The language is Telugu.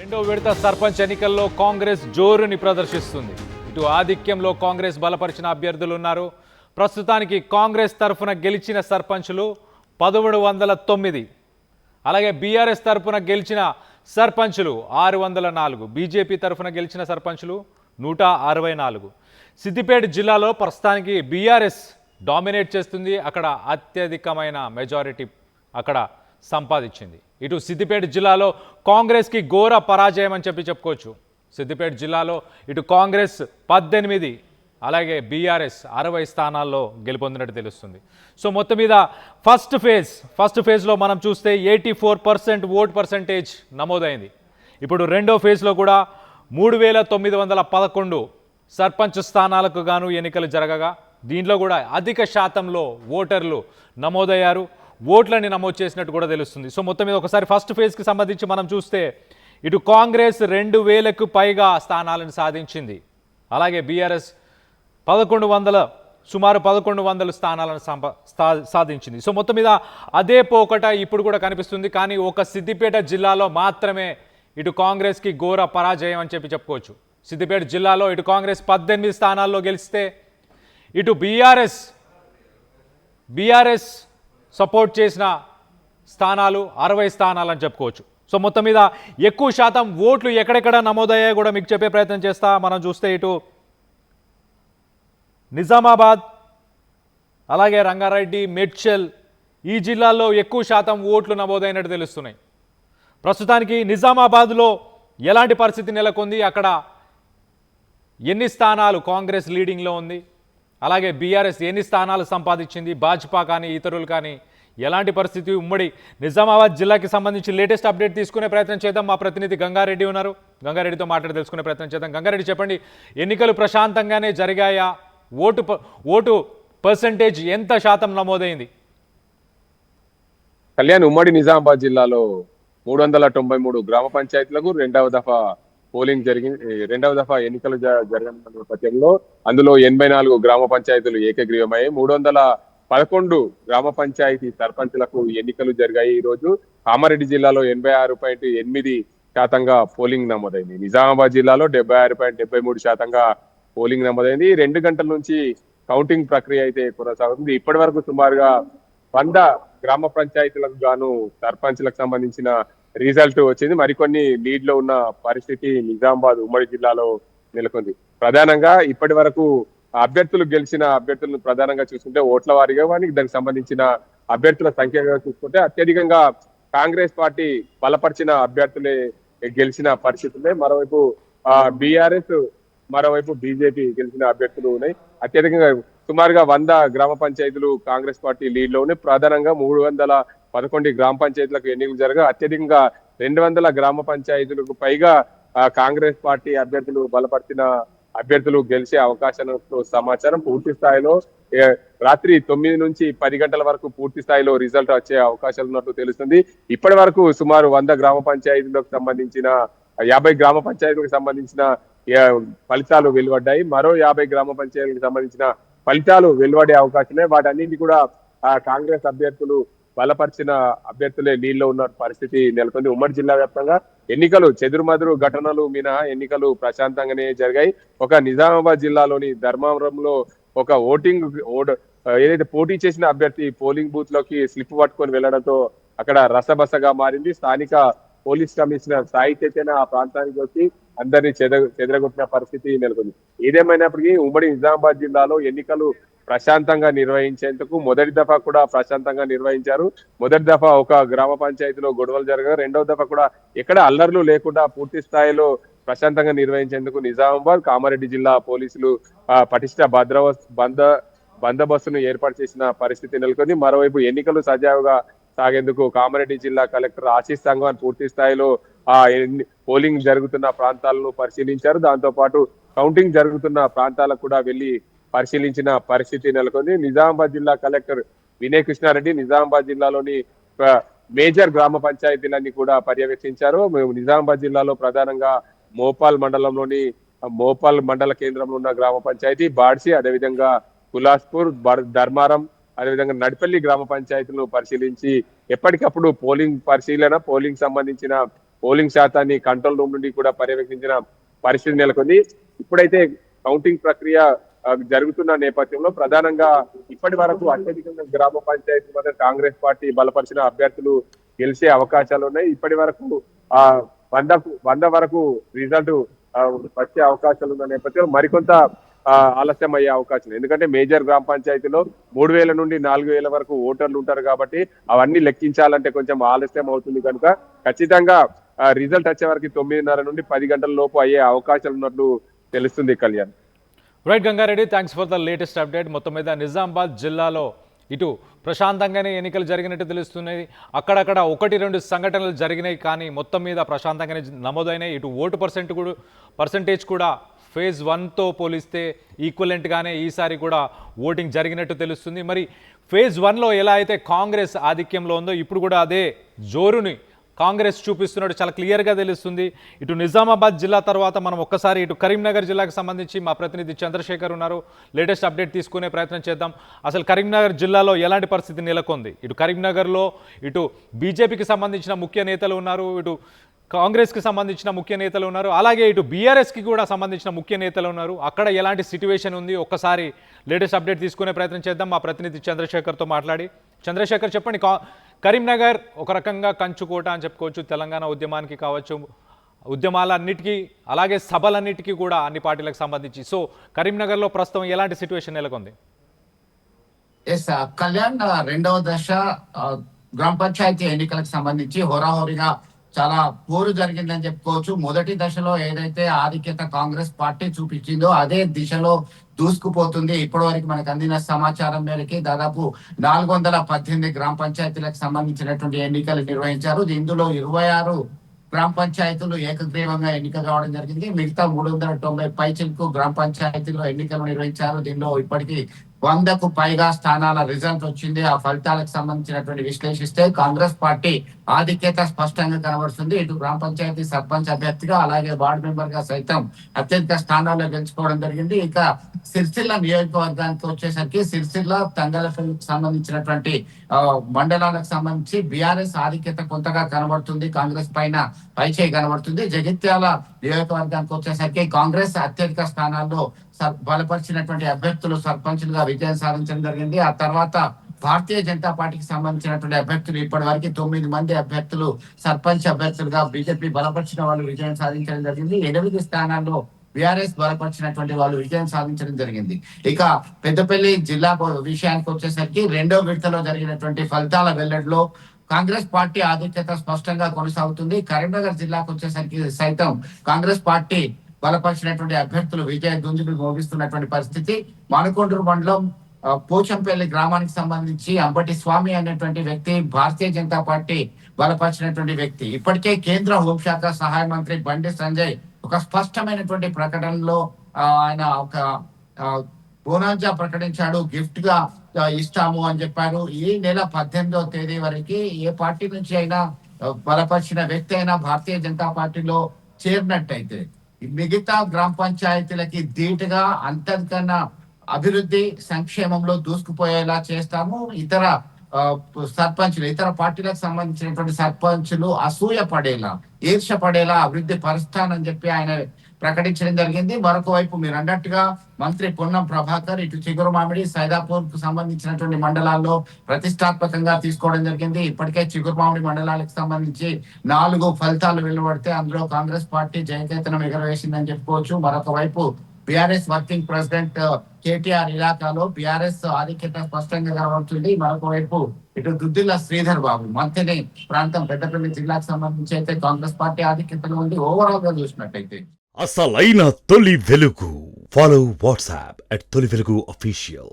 రెండో విడత సర్పంచ్ ఎన్నికల్లో కాంగ్రెస్ జోరుని ప్రదర్శిస్తుంది. ఇటు ఆధిక్యంలో కాంగ్రెస్ బలపరిచిన అభ్యర్థులు ఉన్నారు. ప్రస్తుతానికి కాంగ్రెస్ తరఫున గెలిచిన సర్పంచులు 1109, అలాగే బీఆర్ఎస్ తరఫున గెలిచిన సర్పంచులు 604, బీజేపీ తరఫున గెలిచిన సర్పంచులు 164. సిద్దిపేట జిల్లాలో ప్రస్తుతానికి బీఆర్ఎస్ డామినేట్ చేస్తుంది. అక్కడ అత్యధికమైన మెజారిటీ అక్కడ సంపాదించింది. ఇటు సిద్దిపేట జిల్లాలో కాంగ్రెస్కి ఘోర పరాజయం అని చెప్పుకోవచ్చు. సిద్దిపేట జిల్లాలో ఇటు కాంగ్రెస్ 18, అలాగే బీఆర్ఎస్ 60 స్థానాల్లో గెలుపొందినట్టు తెలుస్తుంది. సో మొత్తం మీద ఫస్ట్ ఫేజ్లో మనం చూస్తే 84% ఓట్ పర్సంటేజ్ నమోదైంది. ఇప్పుడు రెండో ఫేజ్లో కూడా 3911 సర్పంచ్ స్థానాలకు గాను ఎన్నికలు జరగగా దీంట్లో కూడా అధిక శాతంలో ఓటర్లు నమోదయ్యారు. ఓట్లని నమోదు చేసినట్టు కూడా తెలుస్తుంది. సో మొత్తం మీద ఒకసారి ఫస్ట్ ఫేజ్కి సంబంధించి మనం చూస్తే ఇటు కాంగ్రెస్ 2000కు పైగా స్థానాలను సాధించింది. అలాగే బీఆర్ఎస్ సుమారు 1100 స్థానాలను సాధించింది. సో మొత్తం మీద అదే పోకట ఇప్పుడు కూడా కనిపిస్తుంది. కానీ ఒక సిద్దిపేట జిల్లాలో మాత్రమే ఇటు కాంగ్రెస్కి ఘోర పరాజయం అని చెప్పుకోవచ్చు. సిద్దిపేట జిల్లాలో ఇటు కాంగ్రెస్ 18 స్థానాల్లో గెలిస్తే ఇటు బీఆర్ఎస్ సపోర్ట్ చేసిన స్థానాలు 60 స్థానాలు అని చెప్పుకోవచ్చు. సో మొత్తం మీద ఎక్కువ శాతం ఓట్లు ఎక్కడెక్కడ నమోదయ్యాయో కూడా మీకు చెప్పే ప్రయత్నం చేస్తా. మనం చూస్తే ఇటు నిజామాబాద్, అలాగే రంగారెడ్డి, మేడ్చల్ ఈ జిల్లాల్లో ఎక్కువ శాతం ఓట్లు నమోదైనట్టు తెలుస్తున్నాయి. ప్రస్తుతానికి నిజామాబాద్లో ఎలాంటి పరిస్థితి నెలకొంది, అక్కడ ఎన్ని స్థానాలు కాంగ్రెస్ లీడింగ్లో ఉంది, అలాగే బీఆర్ఎస్ ఎన్ని స్థానాలు సంపాదించింది, భాజపా కానీ ఇతరులు కానీ ఎలాంటి పరిస్థితి, ఉమ్మడి నిజామాబాద్ జిల్లాకి సంబంధించి లేటెస్ట్ అప్డేట్ తీసుకునే ప్రయత్నం చేద్దాం. మా ప్రతినిధి గంగారెడ్డి ఉన్నారు, గంగారెడ్డితో మాట్లాడి తెలుసుకునే ప్రయత్నం చేద్దాం. గంగారెడ్డి, చెప్పండి, ఎన్నికలు ప్రశాంతంగానే జరిగాయా? ఓటు పర్సంటేజ్ ఎంత శాతం నమోదైంది? కళ్యాణ్, ఉమ్మడి నిజామాబాద్ జిల్లాలో 393 గ్రామ పంచాయతీలకు రెండవ దఫా ఎన్నికలు జరిగిన నేపథ్యంలో అందులో 84 గ్రామ పంచాయతీలు ఏకగ్రీవమయ్యాయి. 311 గ్రామ పంచాయతీ సర్పంచులకు ఎన్నికలు జరిగాయి. ఈ రోజు కామారెడ్డి జిల్లాలో 86.8% పోలింగ్ నమోదైంది. నిజామాబాద్ జిల్లాలో 76.73% పోలింగ్ నమోదైంది. 2 గంటల నుంచి కౌంటింగ్ ప్రక్రియ అయితే కొనసాగుతుంది. ఇప్పటి వరకు సుమారుగా 100 గ్రామ పంచాయతీలకు గాను సర్పంచ్లకు సంబంధించిన రిజల్ట్ వచ్చింది. మరికొన్ని లీడ్ లో ఉన్న పరిస్థితి నిజామాబాద్ ఉమ్మడి జిల్లాలో నెలకొంది. ప్రధానంగా ఇప్పటి వరకు గెలిచిన అభ్యర్థులను ప్రధానంగా చూసుకుంటే ఓట్ల వారీగా దానికి సంబంధించిన అభ్యర్థుల సంఖ్యగా చూసుకుంటే అత్యధికంగా కాంగ్రెస్ పార్టీ బలపరిచిన అభ్యర్థులే గెలిచిన పరిస్థితులే. మరోవైపు బీఆర్ఎస్, మరోవైపు బీజేపీ గెలిచిన అభ్యర్థులు ఉన్నాయి. అత్యధికంగా సుమారుగా 100 గ్రామ పంచాయతీలు కాంగ్రెస్ పార్టీ లీడ్ లో ఉన్నాయి. ప్రధానంగా 311 గ్రామ పంచాయతీలకు ఎన్నికలు జరగా అత్యధికంగా 200 గ్రామ పంచాయతీలకు పైగా కాంగ్రెస్ పార్టీ అభ్యర్థులు బలపరిచిన అభ్యర్థులు గెలిచే అవకాశాలతో సమాచారం. పూర్తి స్థాయిలో రాత్రి 9 నుంచి 10 గంటల వరకు పూర్తి స్థాయిలో రిజల్ట్ వచ్చే అవకాశాలు ఉన్నట్టు తెలుస్తుంది. ఇప్పటి వరకు సుమారు 100 గ్రామ పంచాయతీలకు సంబంధించిన 50 గ్రామ పంచాయతీలకు సంబంధించిన ఫలితాలు వెలువడ్డాయి. మరో 50 గ్రామ పంచాయతీలకు సంబంధించిన ఫలితాలు వెలువడే అవకాశమే. వాటన్నింటి కూడా కాంగ్రెస్ అభ్యర్థులు బలపరిచిన అభ్యర్థులే లీడ్లో ఉన్న పరిస్థితి నెలకొంది. ఉమ్మడి జిల్లా వ్యాప్తంగా ఎన్నికలు చెదురుమదురు ఘటనలు మినహా ఎన్నికలు ప్రశాంతంగానే జరిగాయి. ఒక నిజామాబాద్ జిల్లాలోని ధర్మవరంలో ఒక ఏదైతే పోటీ చేసిన అభ్యర్థి పోలింగ్ బూత్ లోకి స్లిప్ పట్టుకొని వెళ్లడంతో అక్కడ రసబసగా మారింది. స్థానిక పోలీస్ కమిషనర్ సాయి చైతన్య ఆ ప్రాంతానికి వచ్చి అందరినీ చెదరగొట్టిన పరిస్థితి నెలకొంది. ఏదేమైనప్పటికీ ఉమ్మడి నిజామాబాద్ జిల్లాలో ఎన్నికలు ప్రశాంతంగా నిర్వహించేందుకు మొదటి దఫా కూడా ప్రశాంతంగా నిర్వహించారు. మొదటి దఫా ఒక గ్రామ పంచాయతీలో గొడవలు జరగగా రెండవ దఫా కూడా ఎక్కడ అల్లర్లు లేకుండా పూర్తి స్థాయిలో ప్రశాంతంగా నిర్వహించేందుకు నిజామాబాద్, కామారెడ్డి జిల్లా పోలీసులు పటిష్ట బందోబస్తును ఏర్పాటు చేసిన పరిస్థితి నెలకొంది. మరోవైపు ఎన్నికలు సజావుగా సాగేందుకు కామారెడ్డి జిల్లా కలెక్టర్ ఆశీష్ సంఘవాన్ పూర్తి స్థాయిలో పోలింగ్ జరుగుతున్న ప్రాంతాలను పరిశీలించారు. దాంతో పాటు కౌంటింగ్ జరుగుతున్న ప్రాంతాలకు కూడా వెళ్లి పరిశీలించిన పరిస్థితి నెలకొంది. నిజామాబాద్ జిల్లా కలెక్టర్ వినయ్ కృష్ణారెడ్డి నిజామాబాద్ జిల్లాలోని మేజర్ గ్రామ పంచాయతీలన్నీ కూడా పర్యవేక్షించారు. నిజామాబాద్ జిల్లాలో ప్రధానంగా మోపాల్ మండల కేంద్రంలో ఉన్న గ్రామ పంచాయతీ బాడ్సి, అదేవిధంగా కులాస్పూర్, ధర్మారం, అదేవిధంగా నడిపల్లి గ్రామ పంచాయతీలను పరిశీలించి ఎప్పటికప్పుడు పోలింగ్ సంబంధించిన పోలింగ్ శాతాన్ని కంట్రోల్ రూమ్ నుండి కూడా పర్యవేక్షించిన పరిస్థితి నెలకొంది. ఇప్పుడైతే కౌంటింగ్ ప్రక్రియ జరుగుతున్న నేపథ్యంలో ప్రధానంగా ఇప్పటి వరకు అత్యధికంగా గ్రామ పంచాయతీ వద్ద కాంగ్రెస్ పార్టీ బలపరిచిన అభ్యర్థులు గెలిచే అవకాశాలు ఉన్నాయి. ఇప్పటి వరకు 100 వరకు రిజల్ట్ వచ్చే అవకాశాలు ఉన్న నేపథ్యంలో మరికొంత ఆలస్యం అయ్యే అవకాశం. ఎందుకంటే మేజర్ గ్రామ పంచాయతీలో 3000 నుండి 4000 వరకు ఓటర్లు ఉంటారు కాబట్టి అవన్నీ లెక్కించాలంటే కొంచెం ఆలస్యం అవుతుంది కనుక ఖచ్చితంగా రిజల్ట్ వచ్చే వరకు 9:30 నుండి 10 గంటల లోపు అయ్యే అవకాశాలు ఉన్నట్లు తెలుస్తుంది. Kalyan. Right Gangareddy, thanks for the latest update. మొత్తం మీద నిజామాబాద్ జిల్లాలో ఇటు ప్రశాంతంగానే ఎన్నికలు జరిగినట్టు తెలుస్తున్నాయి. అక్కడక్కడ 1-2 సంఘటనలు జరిగినాయి, కానీ మొత్తం మీద ప్రశాంతంగానే నమోదైనాయి. ఇటు ఓటు పర్సంటేజ్ కూడా ఫేజ్ 1తో పోలిస్తే ఈక్వలెంట్గానే ఈసారి కూడా ఓటింగ్ జరిగినట్టు తెలుస్తుంది. మరి ఫేజ్ 1లో ఎలా అయితే కాంగ్రెస్ ఆధిక్యంలో ఉందో ఇప్పుడు కూడా అదే జోరుని కాంగ్రెస్ చూపిస్తున్నట్టు చాలా క్లియర్గా తెలుస్తుంది. ఇటు నిజామాబాద్ జిల్లా తర్వాత మనం ఒక్కసారి ఇటు కరీంనగర్ జిల్లాకు సంబంధించి మా ప్రతినిధి చంద్రశేఖర్ ఉన్నారు. లేటెస్ట్ అప్డేట్ తీసుకునే ప్రయత్నం చేద్దాం. అసలు కరీంనగర్ జిల్లాలో ఎలాంటి పరిస్థితి నెలకొంది? ఇటు కరీంనగర్లో ఇటు బీజేపీకి సంబంధించిన ముఖ్య నేతలు ఉన్నారు, ఇటు కాంగ్రెస్కి సంబంధించిన ముఖ్య నేతలు ఉన్నారు, అలాగే ఇటు బీఆర్ఎస్కి కూడా సంబంధించిన ముఖ్య నేతలు ఉన్నారు. అక్కడ ఎలాంటి సిట్యువేషన్ ఉంది ఒక్కసారి లేటెస్ట్ అప్డేట్ తీసుకునే ప్రయత్నం చేద్దాం మా ప్రతినిధి చంద్రశేఖర్తో మాట్లాడి. చంద్రశేఖర్, చెప్పండి. కరీంనగర్ ఒక రకంగా కంచుకోట అని చెప్పుకోవచ్చు, తెలంగాణ ఉద్యమానికి కావచ్చు, ఉద్యమాలన్నిటికీ అలాగే సభలన్నిటికీ కూడా అన్ని పార్టీలకు సంబంధించి. సో కరీంనగర్లో ప్రస్తుతం ఎలాంటి సిట్యువేషన్ నెలకొంది? కళ్యాణ్, రెండవ దశ గ్రామ పంచాయతీ ఎన్నికలకు సంబంధించి హోరాహోరీగా చాలా పోరు జరిగిందని చెప్పుకోవచ్చు. మొదటి దశలో ఏదైతే ఆధిక్యత కాంగ్రెస్ పార్టీ చూపించిందో అదే దిశలో దూసుకుపోతుంది. ఇప్పటి వరకు మనకు అందిన సమాచారం మేరకి దాదాపు 418 గ్రామ పంచాయతీలకు సంబంధించినటువంటి ఎన్నికలు నిర్వహించారు. ఇందులో 26 గ్రామ పంచాయతీలు ఏకగ్రీవంగా ఎన్నిక కావడం జరిగింది. మిగతా 390 పైచిలకు గ్రామ పంచాయతీలో ఎన్నికలు నిర్వహించారు. దీనిలో ఇప్పటికీ 100కు పైగా స్థానాల రిజల్ట్ వచ్చింది. ఆ ఫలితాలకు సంబంధించినటువంటి విశ్లేషిస్తే కాంగ్రెస్ పార్టీ ఆధిక్యత స్పష్టంగా కనబడుతుంది. ఇటు గ్రామ పంచాయతీ సర్పంచ్ అభ్యర్థిగా అలాగే వార్డు మెంబర్ గా సైతం అత్యధిక స్థానాల్లో గెలుచుకోవడం జరిగింది. ఇక సిరిసిల్ల నియోజకవర్గానికి వచ్చేసరికి సిరిసిల్ల, తంగలపల్లికి సంబంధించినటువంటి మండలాలకు సంబంధించి బీఆర్ఎస్ ఆధిక్యత కొంతగా కనబడుతుంది, కాంగ్రెస్ పైన పైచేయి కనబడుతుంది. జగిత్యాల నియోజకవర్గానికి వచ్చేసరికి కాంగ్రెస్ అత్యధిక స్థానాల్లో బలపరిచినటువంటి అభ్యర్థులు సర్పంచులుగా విజయం సాధించడం జరిగింది. ఆ తర్వాత భారతీయ జనతా పార్టీకి సంబంధించినటువంటి అభ్యర్థులు ఇప్పటి వరకు 9 మంది అభ్యర్థులు సర్పంచ్ అభ్యర్థులుగా బీజేపీ బలపరిచిన వాళ్ళు విజయం సాధించడం జరిగింది. 8 స్థానాల్లో బీఆర్ఎస్ బలపరిచినటువంటి వాళ్ళు విజయం సాధించడం జరిగింది. ఇక పెద్దపల్లి జిల్లా విషయానికి వచ్చేసరికి రెండో విడతలో జరిగినటువంటి ఫలితాల వెల్లడిలో కాంగ్రెస్ పార్టీ ఆధిక్యత స్పష్టంగా కొనసాగుతుంది. కరీంనగర్ జిల్లాకు వచ్చేసరికి సైతం కాంగ్రెస్ పార్టీ బలపరిచినటువంటి అభ్యర్థులు విజయ దుందులు మోగిస్తున్నటువంటి పరిస్థితి. మానుకొండూరు మండలం పోచంపల్లి గ్రామానికి సంబంధించి అంబటి స్వామి అనేటువంటి వ్యక్తి భారతీయ జనతా పార్టీ బలపరిచినటువంటి వ్యక్తి. ఇప్పటికే కేంద్ర హోంశాఖ సహాయ మంత్రి బండి సంజయ్ ఒక స్పష్టమైనటువంటి ప్రకటనలో ఆయన ఒక బోనాంజా ప్రకటించాడు. గిఫ్ట్ గా ఇస్తాము అని చెప్పారు. ఈ నెల 18వ తేదీ వరకు ఏ పార్టీ నుంచి అయినా బలపరిచిన వ్యక్తి అయినా భారతీయ జనతా పార్టీలో చేరినట్టయితే మిగతా గ్రామ పంచాయతీలకి ధీటుగా అంతకన్నా అభివృద్ధి సంక్షేమంలో దూసుకుపోయేలా చేస్తాము. ఇతర సర్పంచులు, ఇతర పార్టీలకు సంబంధించినటువంటి సర్పంచులు అసూయ పడేలా, ఈర్ష పడేలా అభివృద్ధి పరుస్తానని చెప్పి ఆయన ప్రకటించడం జరిగింది. మరొక వైపు మీరు అన్నట్టుగా మంత్రి పొన్నం ప్రభాకర్ ఇటు చిగురుమామిడి, సైదాపూర్ కు సంబంధించినటువంటి మండలాల్లో ప్రతిష్టాత్మకంగా తీసుకోవడం జరిగింది. ఇప్పటికే చిగురుమామిడి మండలాలకు సంబంధించి 4 ఫలితాలు వెలువడితే అందులో కాంగ్రెస్ పార్టీ జయకేతనం ఎగరవేసిందని చెప్పుకోవచ్చు. మరొక వైపు బీఆర్ఎస్ వర్కింగ్ ప్రెసిడెంట్ కేటీఆర్ ఇలాకాలో బీఆర్ఎస్ ఆధిక్యత స్పష్టంగా కనబడుతుంది. మరొక వైపు ఇటు దుద్దిల్ల శ్రీధర్ బాబు మంత్రి ప్రాంతం పెద్దపల్లి జిల్లాకు సంబంధించి అయితే కాంగ్రెస్ పార్టీ ఆధిక్యతలో ఉంది. ఓవరాల్ గా చూసినట్టయితే అసలైన తొలి వెలుగు. ఫాలో వాట్సాప్ @తొలి వెలుగు అఫీషియల్.